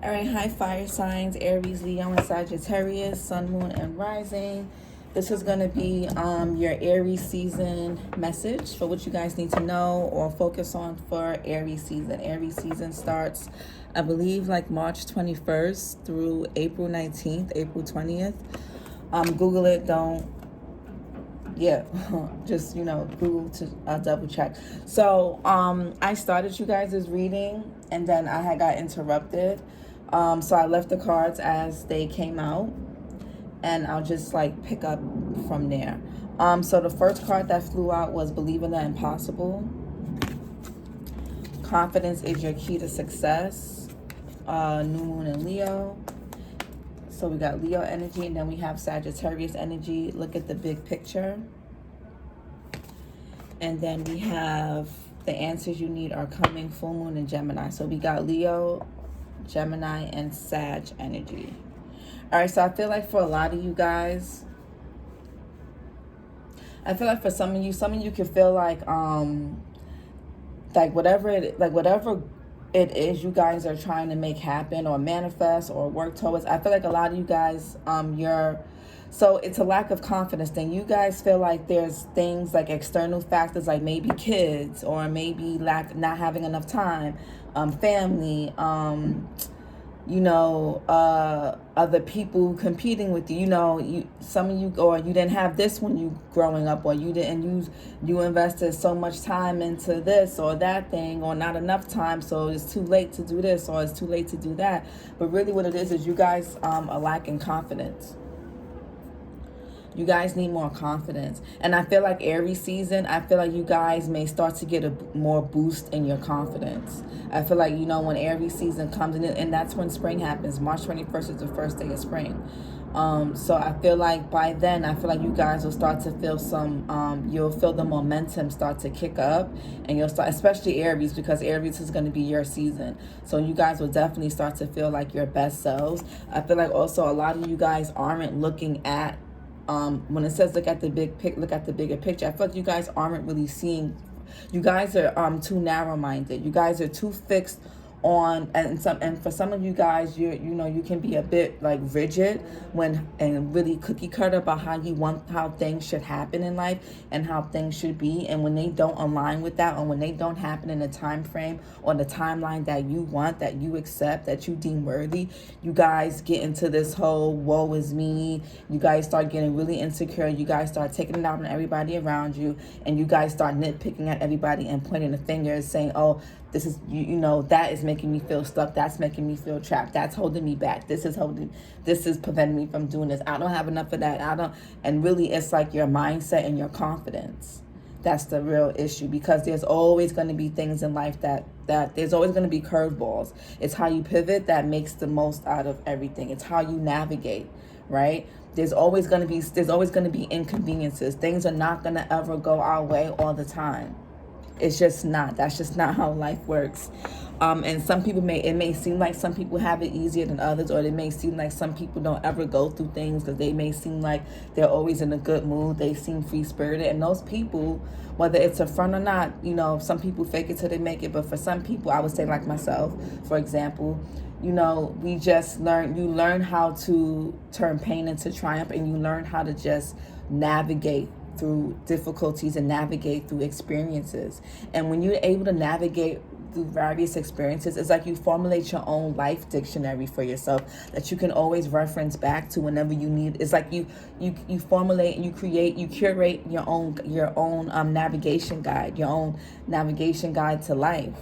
All right, hi fire signs, Aries, Leo, and Sagittarius, Sun, Moon, and Rising. This is going to be your Aries season message for what you guys need to know or focus on for Aries season. Aries season starts, I believe, like March 21st through April 19th, April 20th. Google it, just, Google to double check. So I started you guys' reading and then I had got interrupted. So I left the cards as they came out and I'll just like pick up from there. So the first card that flew out was Believe in the Impossible. Confidence is your key to success. New Moon in Leo. So we got Leo energy and then we have Sagittarius energy. Look at the big picture. And then we have the answers you need are coming, Full Moon and Gemini. So we got Leo, Gemini, and Sag energy. All right, so I feel like for a lot of you guys, I feel like for some of you can feel like whatever it is you guys are trying to make happen or manifest or work towards. I feel like a lot of you guys, so it's a lack of confidence thing. You guys feel like there's things like external factors, like maybe kids or maybe not having enough time, family, other people competing with you. Some of you, or you didn't have this when you growing up, or you didn't you invested so much time into this or that thing, or not enough time, so it's too late to do this or it's too late to do that. But really what it is you guys are lacking confidence. You guys need more confidence. And I feel like Aries season, I feel like you guys may start to get a more boost in your confidence. I feel like, when Aries season comes in, and that's when spring happens. March 21st is the first day of spring. So I feel like by then, I feel like you guys will start to feel you'll feel the momentum start to kick up. And you'll start, especially Aries, because Aries is going to be your season. So you guys will definitely start to feel like your best selves. I feel like also a lot of you guys aren't looking at, when it says look at the bigger picture, I feel like you guys aren't really seeing. You guys are too narrow-minded. You guys are too fixed on, and for some of you guys, you can be a bit like rigid and really cookie cutter about how things should happen in life and how things should be. And when they don't align with that, or when they don't happen in the time frame or the timeline that you want, that you accept, that you deem worthy, you guys get into this whole woe is me. You guys start getting really insecure. You guys start taking it out on everybody around you, and you guys start nitpicking at everybody and pointing the fingers, saying, "Oh, this is that is making me feel stuck. That's making me feel trapped. That's holding me back. This is preventing me from doing this. I don't have enough of that. And really, it's like your mindset and your confidence. That's the real issue, because there's always going to be things in life that there's always going to be curveballs. It's how you pivot that makes the most out of everything. It's how you navigate, right? There's always going to be inconveniences. Things are not going to ever go our way all the time. It's just not. That's just not how life works. And some people it may seem like some people have it easier than others, or it may seem like some people don't ever go through things because they may seem like they're always in a good mood. They seem free-spirited. And those people, whether it's a front or not, some people fake it till they make it. But for some people, I would say like myself, for example, we just you learn how to turn pain into triumph, and you learn how to just navigate through difficulties and navigate through experiences. And when you're able to navigate through various experiences, it's like you formulate your own life dictionary for yourself that you can always reference back to whenever you need. It's like you formulate, you curate your own navigation guide, to life.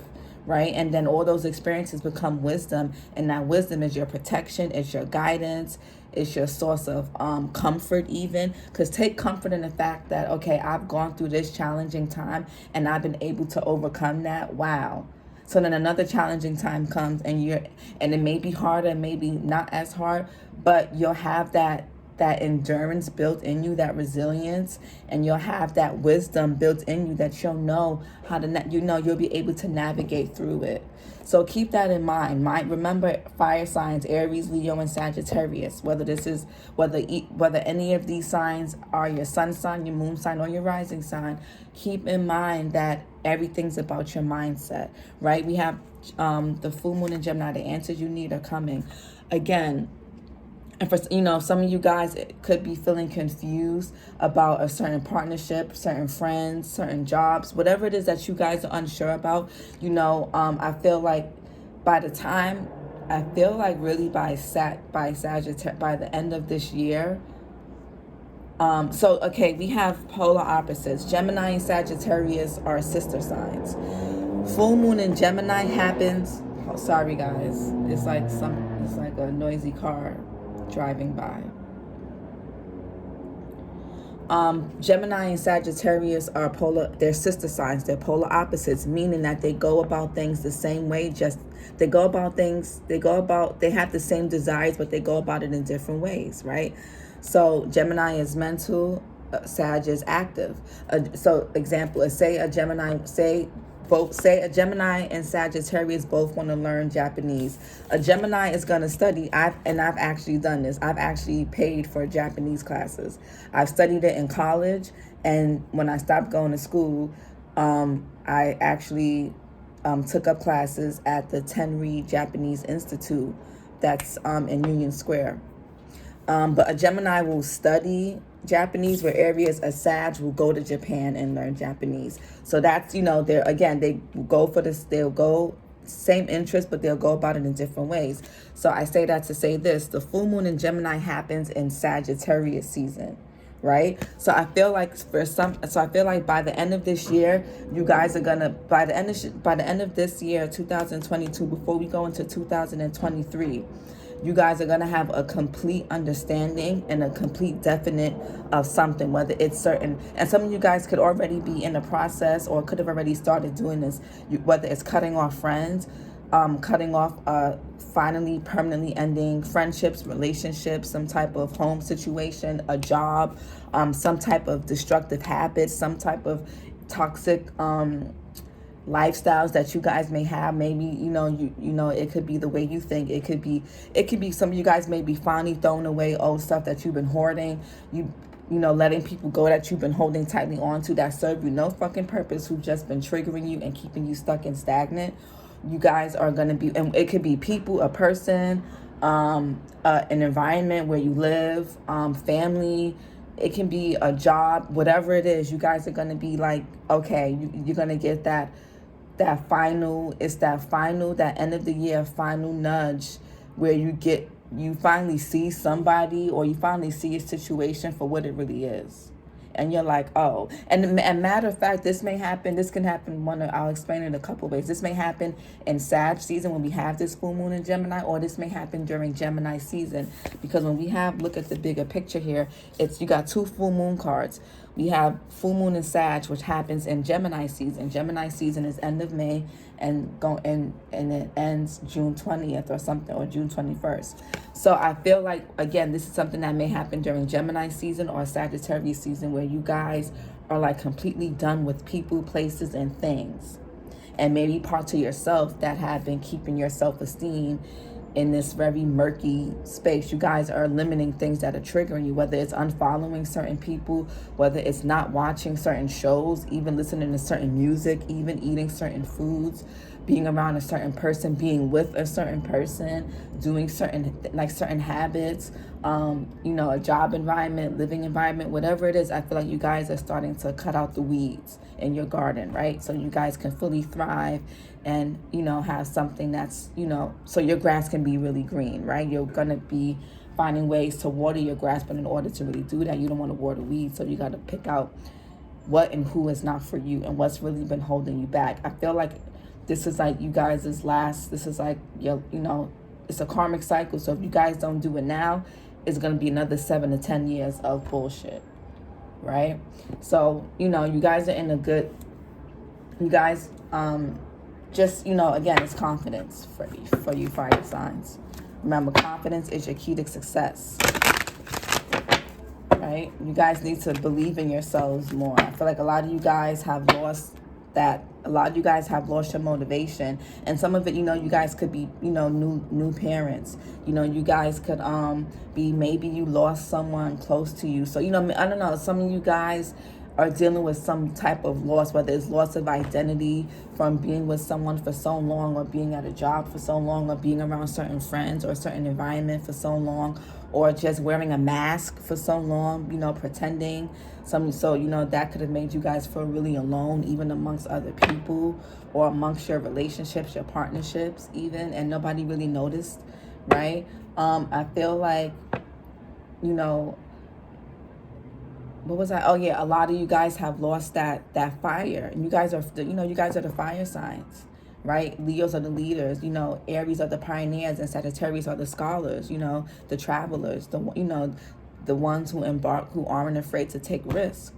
Right? And then all those experiences become wisdom, and that wisdom is your protection, it's your guidance, it's your source of comfort even. Because take comfort in the fact that, okay, I've gone through this challenging time and I've been able to overcome that. Wow. So then another challenging time comes, and it may be harder, maybe not as hard, but you'll have that that endurance built in you, that resilience, and you'll have that wisdom built in you that you'll know how to, you'll be able to navigate through it. So keep that in mind. Remember, fire signs, Aries, Leo, and Sagittarius. Whether any of these signs are your sun sign, your moon sign, or your rising sign, keep in mind that everything's about your mindset, right? We have the full moon in Gemini. The answers you need are coming. Again, and for, some of you guys could be feeling confused about a certain partnership, certain friends, certain jobs, whatever it is that you guys are unsure about. I feel like by the end of this year. We have polar opposites. Gemini and Sagittarius are sister signs. Full moon in Gemini happens. Oh, sorry guys, it's like a noisy car driving by. Gemini and Sagittarius are they're sister signs, they're polar opposites, meaning that they go about things the same way, they have the same desires, but they go about it in different ways, right? So Gemini is mental, Sag is active. Example, say a Gemini and Sagittarius both want to learn Japanese. A Gemini is going to study. I've actually done this. I've actually paid for Japanese classes. I've studied it in college, and when I stopped going to school, I actually took up classes at the Tenri Japanese Institute that's in Union Square. But a Gemini will study Japanese, where Aries, a Sag, will go to Japan and learn Japanese. So that's, they go for this, they'll go same interest, but they'll go about it in different ways. So I say that to say this: the full moon in Gemini happens in Sagittarius season, right? So I feel like by the end of this year, you guys are gonna, by the end of this year, 2022, before we go into 2023, you guys are going to have a complete understanding and a complete definite of something, whether it's certain, and some of you guys could already be in the process or could have already started doing this, whether it's cutting off friends, cutting off, finally permanently ending friendships, relationships, some type of home situation, a job, some type of destructive habits, some type of toxic, lifestyles that you guys may have. Maybe it could be the way you think. It could be some of you guys may be finally throwing away old stuff that you've been hoarding, letting people go that you've been holding tightly onto that serve you no fucking purpose, who've just been triggering you and keeping you stuck and stagnant. You guys are going to be, and it could be people, a person, an environment where you live, family. It can be a job, whatever it is. You guys are going to be like, okay, you're going to get that end of the year final nudge where you finally see somebody, or you finally see a situation for what it really is. And you're like, oh, and matter of fact, this can happen, I'll explain it in a couple ways. This may happen in Sag season when we have this full moon in Gemini, or this may happen during Gemini season, because when we look at the bigger picture here, you got two full moon cards. We have full moon in Sag, which happens in Gemini season. Gemini season is end of May and it ends June 20th or something, or June 21st. So I feel like, again, this is something that may happen during Gemini season or Sagittarius season, where you guys are like completely done with people, places, and things. And maybe parts of yourself that have been keeping your self-esteem in this very murky space. You guys are limiting things that are triggering you, whether it's unfollowing certain people, whether it's not watching certain shows, even listening to certain music, even eating certain foods, being around a certain person, being with a certain person, doing certain habits, a job environment, living environment, whatever it is. I feel like you guys are starting to cut out the weeds in your garden, right? So you guys can fully thrive and, have something that's, so your grass can be really green, right? You're going to be finding ways to water your grass, but in order to really do that, you don't want to water weeds. So you got to pick out what and who is not for you and what's really been holding you back. I feel like this is like you guys' this is like, it's a karmic cycle. So if you guys don't do it now, it's going to be another 7 to 10 years of bullshit, right? So, you guys are in a good, just, again, it's confidence for you fire signs. Remember, confidence is your key to success. right? You guys need to believe in yourselves more. I feel like a lot of you guys have lost that. A lot of you guys have lost your motivation, and some of it, you guys could be, new parents. You guys could be, maybe you lost someone close to you. So, I don't know, some of you guys are dealing with some type of loss, whether it's loss of identity from being with someone for so long, or being at a job for so long, or being around certain friends or a certain environment for so long, or just wearing a mask for so long, pretending. So, that could have made you guys feel really alone, even amongst other people, or amongst your relationships, your partnerships even, and nobody really noticed, right? I feel like, what was I? Oh yeah, a lot of you guys have lost that fire, and you guys are the fire signs, right? Leos are the leaders, Aries are the pioneers, and Sagittarius are the scholars, the travelers, the ones who embark, who aren't afraid to take risks.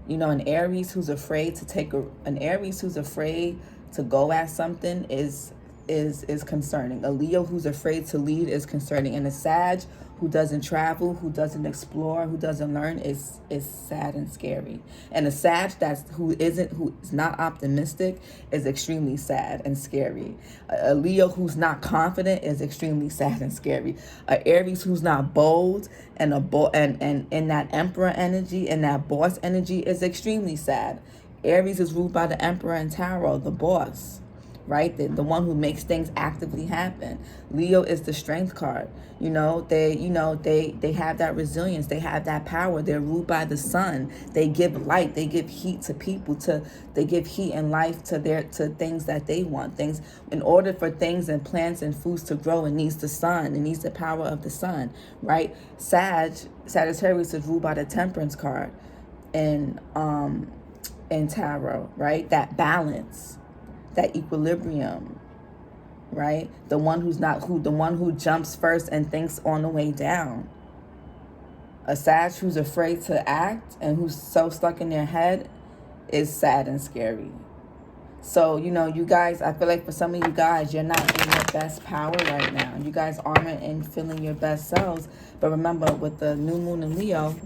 An Aries who's afraid to go at something is concerning. A Leo who's afraid to lead is concerning, and a Sag who doesn't travel, who doesn't explore, who doesn't learn is sad and scary. And a Sag who is not optimistic is extremely sad and scary. A Leo who's not confident is extremely sad and scary. A Aries who's not bold and in that Emperor energy and that boss energy is extremely sad. Aries is ruled by the Emperor and Tarot, the boss, right? The one who makes things actively happen. Leo is the strength card. They have that resilience. They have that power. They're ruled by the sun. They give light. They give heat to people. They give heat and life to things that they want. Things, in order for things and plants and foods to grow, it needs the sun. It needs the power of the sun, right? Sagittarius is ruled by the Temperance card in tarot, right? That balance, that equilibrium, right? The one who jumps first and thinks on the way down. A Sag who's afraid to act and who's so stuck in their head is sad and scary. So, you guys, I feel like for some of you guys, you're not in your best power right now. You guys aren't in feeling your best selves. But remember, with the new moon in Leo,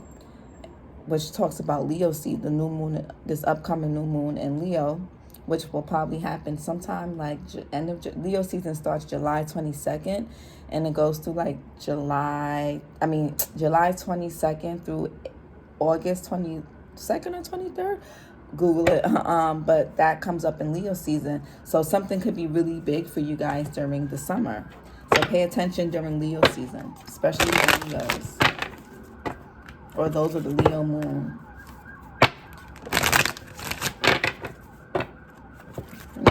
which talks about Leo seed, the new moon, this upcoming new moon in Leo, which will probably happen sometime like Leo season starts July 22nd, and it goes through like July 22nd through August 22nd or 23rd. Google it. But that comes up in Leo season. So something could be really big for you guys during the summer. So pay attention during Leo season, especially the Leos, or those with the Leo moon.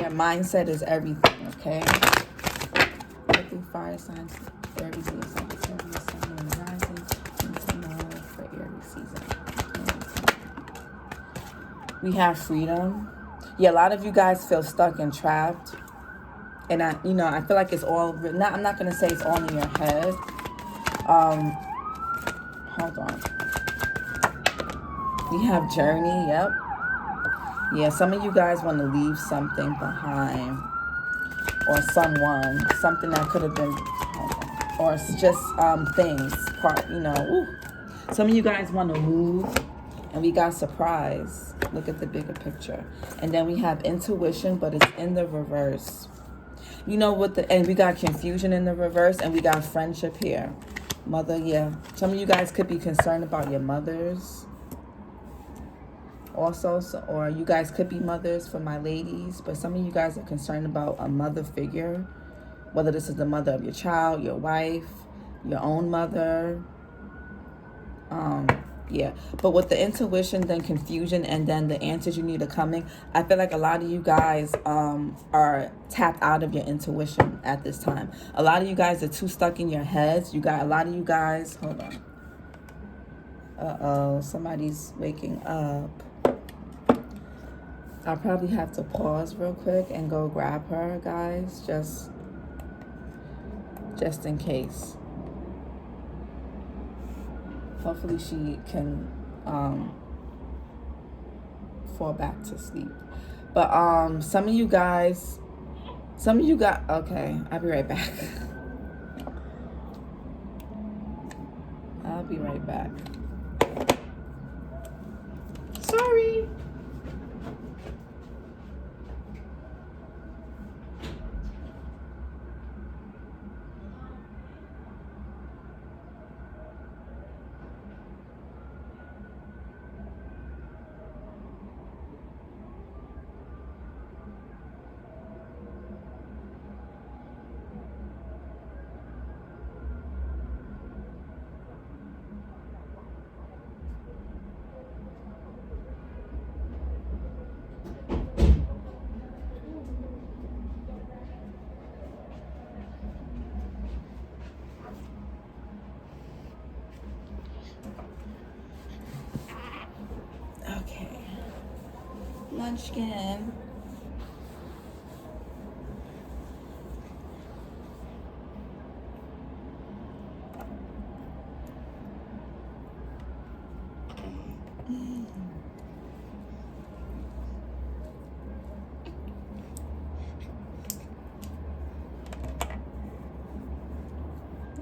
Your mindset is everything, okay? Fire signs, Aries, Leo, Sagittarius, Sun, Moon, Rising, and tomorrow for Aries season. We have freedom. Yeah, a lot of you guys feel stuck and trapped. And I feel like it's all, I'm not going to say it's all in your head. Hold on. We have journey, yep. Yeah, some of you guys want to leave something behind, or something that could have been, or just things, Some of you guys want to move, and we got surprise. Look at the bigger picture. And then we have intuition, but it's in the reverse. And we got confusion in the reverse, and we got friendship here. Mother, yeah. Some of you guys could be concerned about your mothers. Also, or you guys could be mothers for my ladies, but some of you guys are concerned about a mother figure, whether this is the mother of your child, your wife, your own mother. Yeah, but with the intuition, then confusion, and then the answers you need are coming. I feel like a lot of you guys are tapped out of your intuition at this time. A lot of you guys are too stuck in your heads. A lot of you guys, hold on. Uh-oh, somebody's waking up. I'll probably have to pause real quick and go grab her, guys, just in case. Hopefully she can fall back to sleep. But some of you guys, okay, I'll be right back. I'll be right back. Sorry. Okay. Munchkin.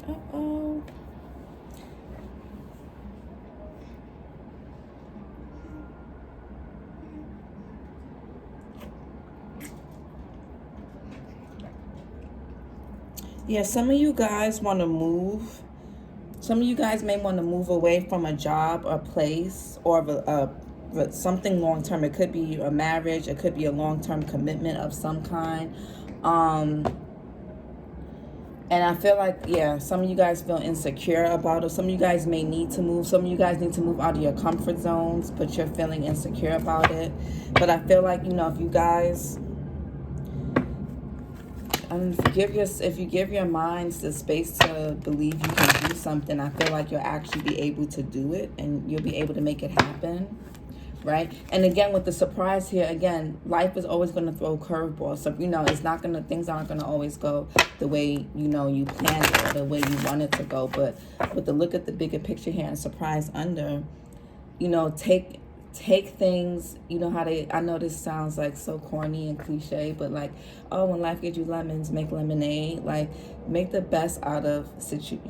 Uh-oh. Yeah, some of you guys want to move. Some of you guys may want to move away from a job or place or something long-term. It could be a marriage. It could be a long-term commitment of some kind. And I feel like, yeah, some of you guys feel insecure about it. Some of you guys may need to move. Some of you guys need to move out of your comfort zones, but you're feeling insecure about it. But I feel like, you know, if you guys... if you give your minds the space to believe you can do something, I feel like you'll actually be able to do it and you'll be able to make it happen, right? And again, with the surprise here, again, life is always going to throw curveballs. So, you know, things aren't going to always go the way, you know, you planned it or the way you want it to go. But with the look at the bigger picture here and surprise under, you know, take things, you know how I know this sounds like so corny and cliche, but like, oh, when life gives you lemons, make lemonade. Like, make the best out of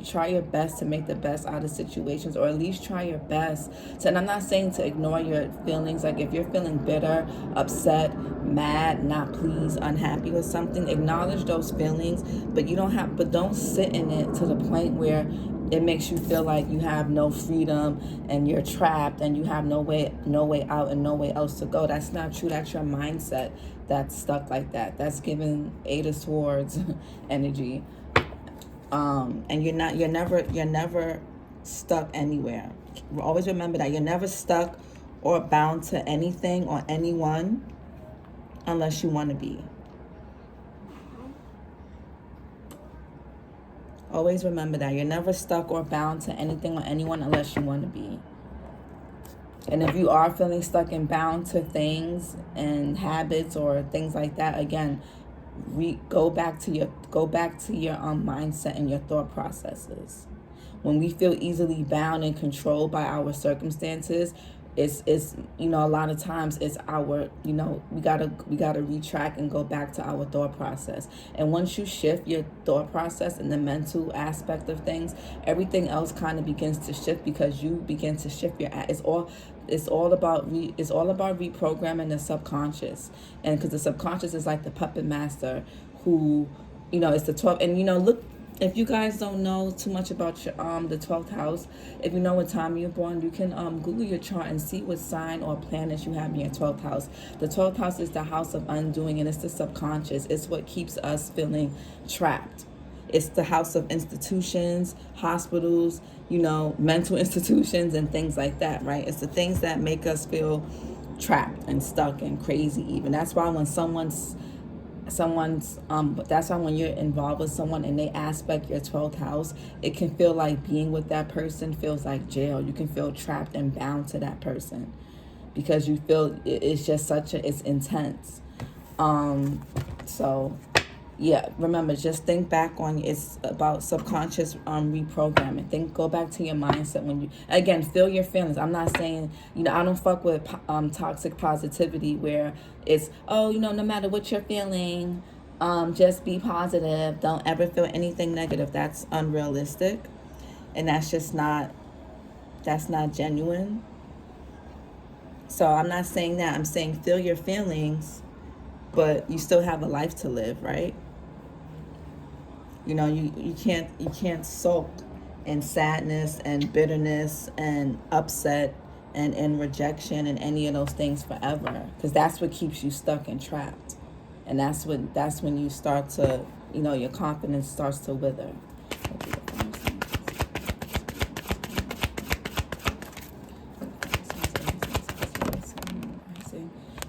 try your best to make the best out of situations, or at least try your best to, and I'm not saying to ignore your feelings. Like, if you're feeling bitter, upset, mad, not pleased, unhappy with something, acknowledge those feelings, but don't sit in it to the point where it makes you feel like you have no freedom and you're trapped and you have no way out and no way else to go. That's not true. That's your mindset that's stuck like that. That's giving Eight of Swords energy. And you're never stuck anywhere. Always remember that you're never stuck or bound to anything or anyone unless you want to be. Always remember that. You're never stuck or bound to anything or anyone unless you want to be. And if you are feeling stuck and bound to things and habits or things like that, again, go back to your mindset and your thought processes. When we feel easily bound and controlled by our circumstances, it's you know, a lot of times it's our, you know, we gotta retract and go back to our thought process. And once you shift your thought process and the mental aspect of things, everything else kind of begins to shift, because you begin to shift your it's all about reprogramming the subconscious. And because the subconscious is like the puppet master who, you know, it's the 12th. And, you know, look, if you guys don't know too much about your the 12th house, if you know what time you're born, you can Google your chart and see what sign or planets you have in your 12th house. The 12th house is the house of undoing, and it's the subconscious. It's what keeps us feeling trapped. It's the house of institutions, hospitals, you know, mental institutions and things like that, right? It's the things that make us feel trapped and stuck and crazy even. That's why when that's why when you're involved with someone and they aspect your 12th house, it can feel like being with that person feels like jail. You can feel trapped and bound to that person because you feel it's just it's intense. So yeah, remember, just think back on, it's about subconscious reprogramming. Go back to your mindset when you, again, feel your feelings. I'm not saying, you know, I don't fuck with toxic positivity where it's, oh, you know, no matter what you're feeling, just be positive. Don't ever feel anything negative. That's unrealistic. And that's not genuine. So I'm not saying that. I'm saying feel your feelings, but you still have a life to live, right? You know, you can't sulk in sadness and bitterness and upset and rejection and any of those things forever, because that's what keeps you stuck and trapped. And that's when you start to, your confidence starts to wither.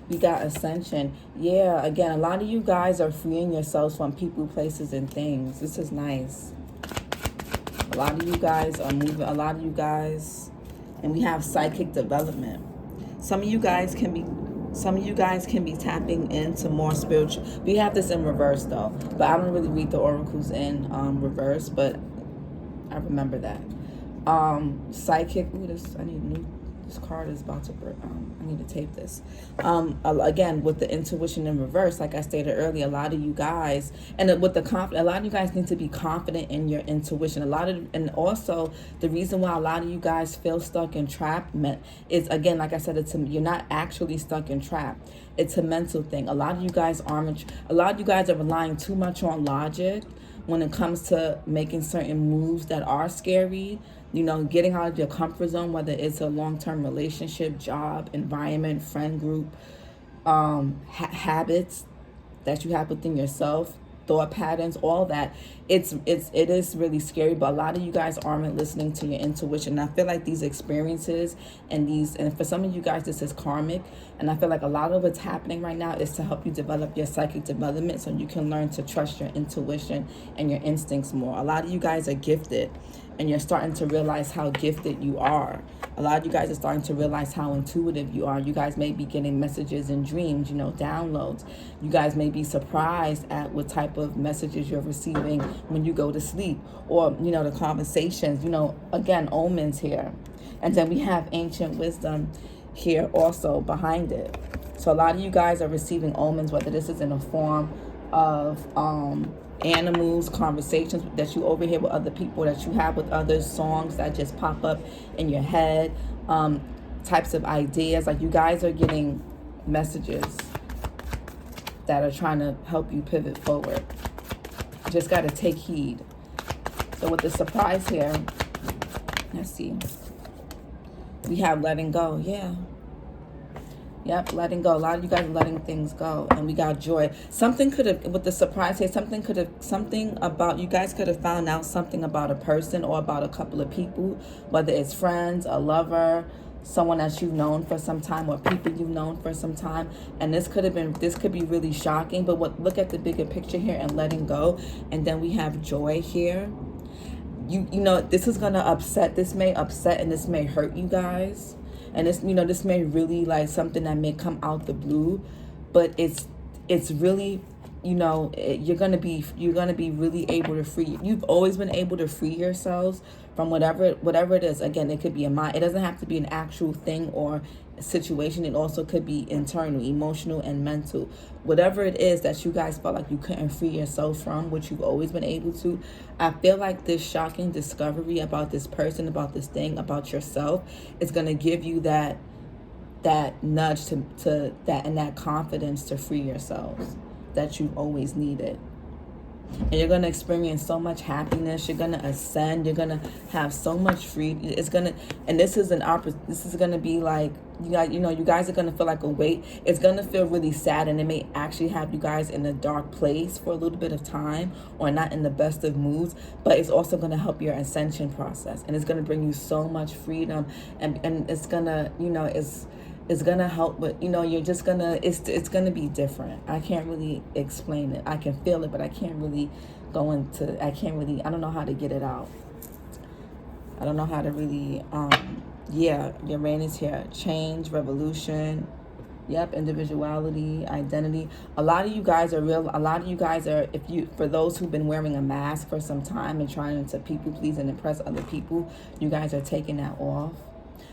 We got Ascension. Yeah, again, a lot of you guys are freeing yourselves from people, places, and things. This is nice. A lot of you guys are moving. A lot of you guys, and we have psychic development. Some of you guys can be tapping into more spiritual. We have this in reverse though, but I don't really read the oracles in reverse, but I remember that. Psychic. Ooh, this card is about to break. I need to tape this. Again, with the intuition in reverse, like I stated earlier, a lot of you guys, and with the a lot of you guys need to be confident in your intuition. And also the reason why a lot of you guys feel stuck and trapped is, again, like I said, you're not actually stuck and trapped. It's a mental thing. A lot of you guys are relying too much on logic when it comes to making certain moves that are scary. Getting out of your comfort zone, whether it's a long-term relationship, job, environment, friend group, habits that you have within yourself, thought patterns, all that. It is really scary, but a lot of you guys aren't listening to your intuition. And I feel like these experiences and for some of you guys, this is karmic. And I feel like a lot of what's happening right now is to help you develop your psychic development so you can learn to trust your intuition and your instincts more. A lot of you guys are gifted, and you're starting to realize how gifted you are. A lot of you guys are starting to realize how intuitive you are. You guys may be getting messages in dreams, downloads. You guys may be surprised at what type of messages you're receiving when you go to sleep, or, the conversations, again, omens here. And then we have ancient wisdom here also behind it. So a lot of you guys are receiving omens, whether this is in a form of animals, conversations that you overhear with other people, that you have with others, songs that just pop up in your head, types of ideas. Like, you guys are getting messages that are trying to help you pivot forward. You just got to take heed. So with the surprise here, let's see. We have letting go. Yeah. Yep, letting go. A lot of you guys are letting things go. And we got joy. Something could have, with the surprise here, something about, you guys could have found out something about a person or about a couple of people, whether it's friends, a lover, someone that you've known for some time, or people you've known for some time. And this could be really shocking, but look at the bigger picture here and letting go. And then we have joy here. This is going to upset. This may upset and this may hurt you guys. And this may really, like, something that may come out the blue, but it's really, you're gonna be really able to free. You've always been able to free yourselves from whatever it is. Again, it could be a mind. It doesn't have to be an actual thing or situation. It also could be internal, emotional, and mental. Whatever it is that you guys felt like you couldn't free yourself from, which you've always been able to. I feel like this shocking discovery about this person, about this thing, about yourself, is going to give you that nudge to that, and that confidence to free yourselves that you've always needed. And you're going to experience so much happiness. You're going to ascend. You're going to have so much freedom. And this is going to be like, you guys are going to feel like a weight. It's going to feel really sad, and it may actually have you guys in a dark place for a little bit of time, or not in the best of moods, but it's also going to help your ascension process, and it's going to bring you so much freedom, and it's going to, it's going to help, but you're just going to, it's going to be different. I can't really explain it. I can feel it, but I can't really I don't know how to get it out. I don't know how to really, Uranus here. Change, revolution. Yep, individuality, identity. A lot of you guys are, for those who've been wearing a mask for some time and trying to people please and impress other people, you guys are taking that off.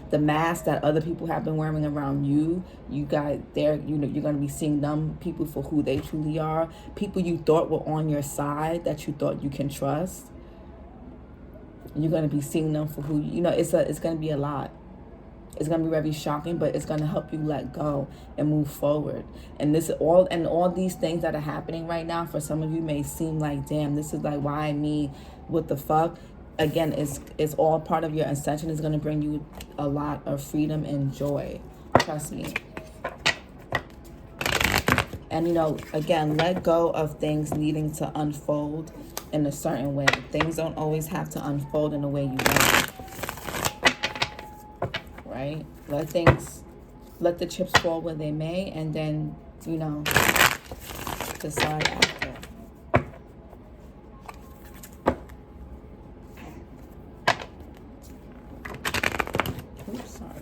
The mask that other people have been wearing around you, you guys, you're going to be seeing them, people, for who they truly are. People you thought were on your side, that you thought you can trust. You're going to be seeing them for who, it's going to be a lot. It's going to be very shocking, but it's going to help you let go and move forward. And all these things that are happening right now, for some of you may seem like, damn, this is like, why me? What the fuck? Again, it's all part of your ascension. Is going to bring you a lot of freedom and joy. Trust me. And, you know, again, let go of things needing to unfold in a certain way. Things don't always have to unfold in the way you want. Right? Let the chips fall where they may, and then, you know, decide after. Oops, sorry.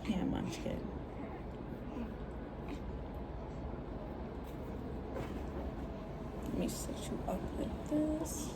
Yeah, munchkin. Let me set you up like this.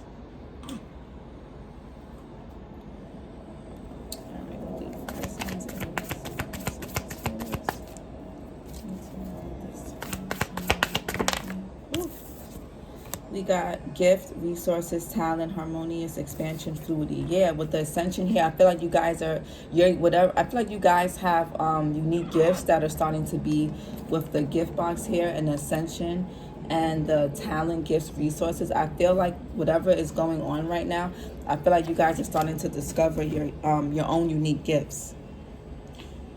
We got gift, resources, talent, harmonious, expansion, fluidity. Yeah, with the ascension here, I feel like you guys I feel like you guys have unique gifts that are starting to be with the gift box here and the ascension and the talent, gifts, resources. I feel like whatever is going on right now, I feel like you guys are starting to discover your own unique gifts.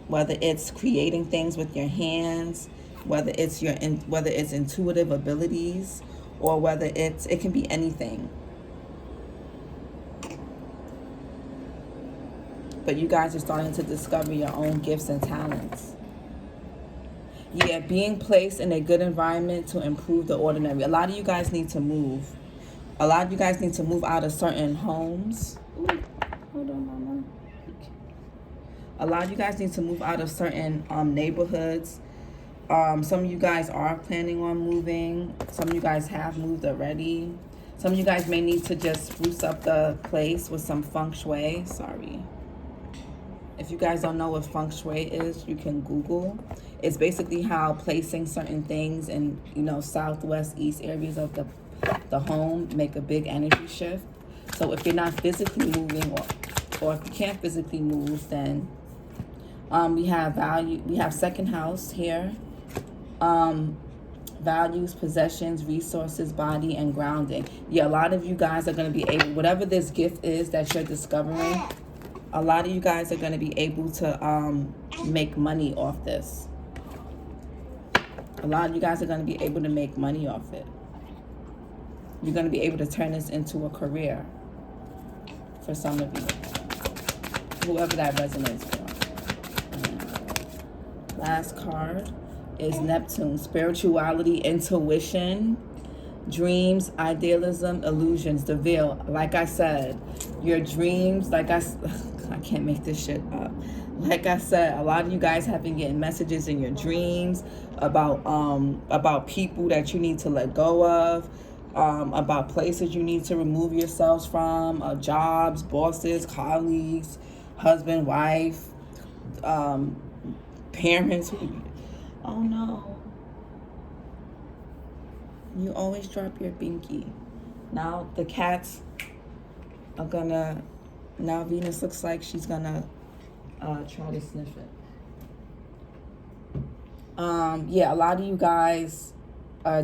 Whether it's creating things with your hands, whether it's intuitive abilities, or whether it can be anything. But you guys are starting to discover your own gifts and talents. Yeah, being placed in a good environment to improve the ordinary. A lot of you guys need to move. A lot of you guys need to move out of certain homes. Ooh, hold on, mama. A lot of you guys need to move out of certain neighborhoods. Some of you guys are planning on moving. Some of you guys have moved already. Some of you guys may need to just spruce up the place with some feng shui. Sorry. If you guys don't know what feng shui is, you can Google. It's basically how placing certain things in, you know, southwest, east areas of the home make a big energy shift. So if you're not physically moving, or if you can't physically move, then we have second house here. Values, possessions, resources, body, and grounding. Yeah, a lot of you guys are going to be able, whatever this gift is that you're discovering, a lot of you guys are going to be able to make money off this. A lot of you guys are going to be able to make money off it. You're going to be able to turn this into a career for some of you, whoever that resonates for. Last card is Neptune. Spirituality, intuition, dreams, idealism, illusions, the veil. Like I said, your dreams, I can't make this shit up. Like I said, a lot of you guys have been getting messages in your dreams about people that you need to let go of, about places you need to remove yourselves from, jobs, bosses, colleagues, husband, wife, parents. Oh no. You always drop your binky. Now the cats are gonna, now Venus looks like she's gonna try to sniff it. Yeah, a lot of you guys are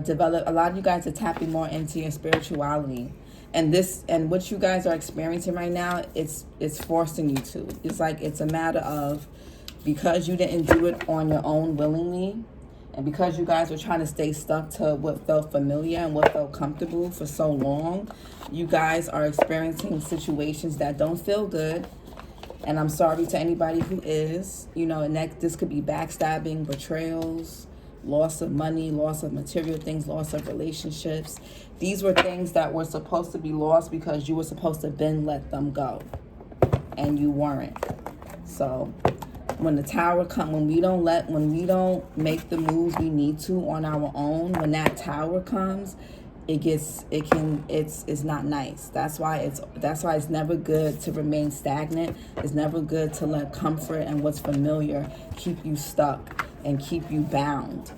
tapping more into your spirituality. And what you guys are experiencing right now, it's forcing you to. It's like it's a matter of, because you didn't do it on your own willingly, and because you guys were trying to stay stuck to what felt familiar and what felt comfortable for so long, you guys are experiencing situations that don't feel good. And I'm sorry to anybody who is, you know, and this could be backstabbing, betrayals, loss of money, loss of material things, loss of relationships. These were things that were supposed to be lost because you were supposed to then let them go, and you weren't. So when the tower comes, when we don't make the moves we need to on our own, when that tower comes, it's not nice. That's why it's never good to remain stagnant. It's never good to let comfort and what's familiar keep you stuck and keep you bound,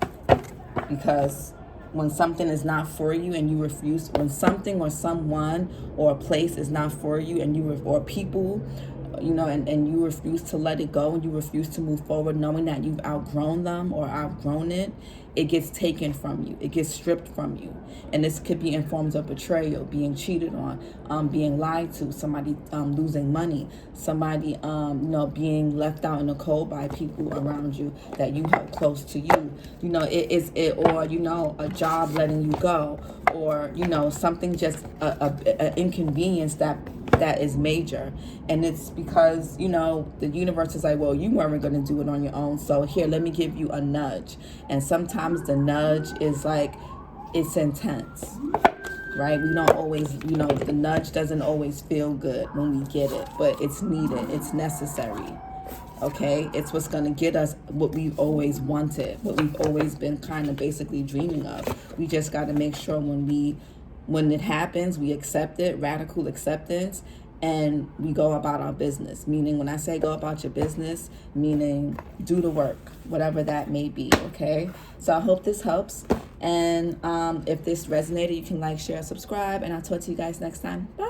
because when something is not for you and you refuse, when something or someone or a place is not for you and or people, you know, and you refuse to let it go and you refuse to move forward knowing that you've outgrown them or outgrown it, it gets taken from you. It gets stripped from you. And this could be in forms of betrayal, being cheated on, being lied to, somebody losing money, somebody, being left out in the cold by people around you that you held close to you. You know, or a job letting you go, or, something just, a inconvenience that is major. And it's because, the universe is like, well, you weren't going to do it on your own, so here, let me give you a nudge. And sometimes the nudge is like, it's intense, right? We don't always, the nudge doesn't always feel good when we get it, but it's needed, it's necessary. Okay, it's what's going to get us what we've always wanted, what we've always been kind of basically dreaming of. We just got to make sure when it happens, we accept it, radical acceptance, and we go about our business. Meaning, when I say go about your business, meaning do the work, whatever that may be, okay? So I hope this helps. And if this resonated, you can like, share, subscribe, and I'll talk to you guys next time. Bye.